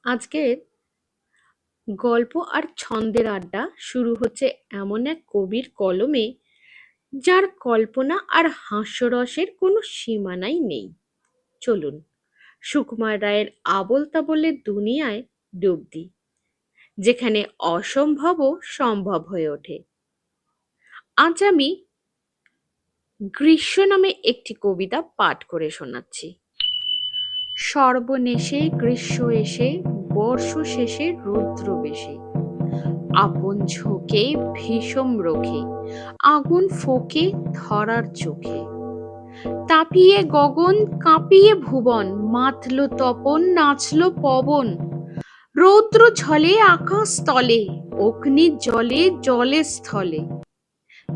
আজকের গল্প আর ছন্দের আড্ডা শুরু হচ্ছে এমন এক কবির কলমে যার কল্পনা আর হাস্যরসের কোনো সীমানাই নেই। চলুন সুকুমার রায়ের আবোল তাবোলের দুনিয়ায় ডুব দিই, যেখানে অসম্ভবও সম্ভব হয়ে ওঠে। আজ আমি গ্রীষ্ম নামে একটি কবিতা পাঠ করে শোনাচ্ছি। সর্বনেশে গ্রীষ্ম এসে, বর্ষ শেষে রৌদ্র বেশে, আপন ঝোঁকে ভীষণ রোখে, আগুন ফোঁকে ধরার চোখে, তাপিয়ে গগন কাঁপিয়ে ভুবন, মাতল তপন নাচল পবন, রৌদ্র ঝলে আকাশ তলে, অগ্নি জলে জলে স্থলে,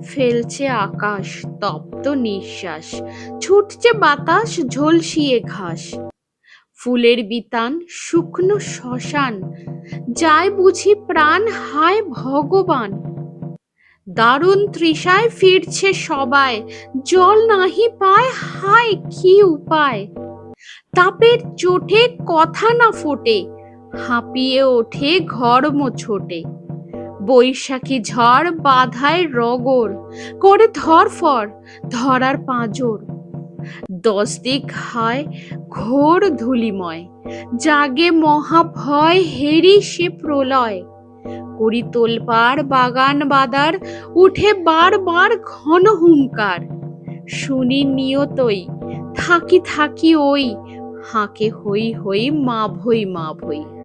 ফেলছে আকাশ তপ্ত নিঃশ্বাস, ছুটছে বাতাস ঝলসিয়ে ঘাস, ফুলের বিতান শুকনো শ্মশান, যায় বুঝি প্রাণ হায় ভগবান, দারুণ তৃষায় ফিরছে সবাই, জল নাহি পায় হায় কি উপায়, তাপের চোটে কথা না ফোটে, হাঁপিয়ে ওঠে ঘর্ম ছোটে, বৈশাখী ঝড় বাধায় রগর, করে ধরফর ধরার পাঁজর, 10 দিক হায় ঘোর ধূলিময়, জাগে মহাভয় হেরি সে প্রলয়, করি তোলপাড় বাগান বাদার, উঠে বারবার ঘন হুংকার, শুনি নিয়তই থাকি থাকি ওই, হাঁকে হই হই মা ভই মা ভই।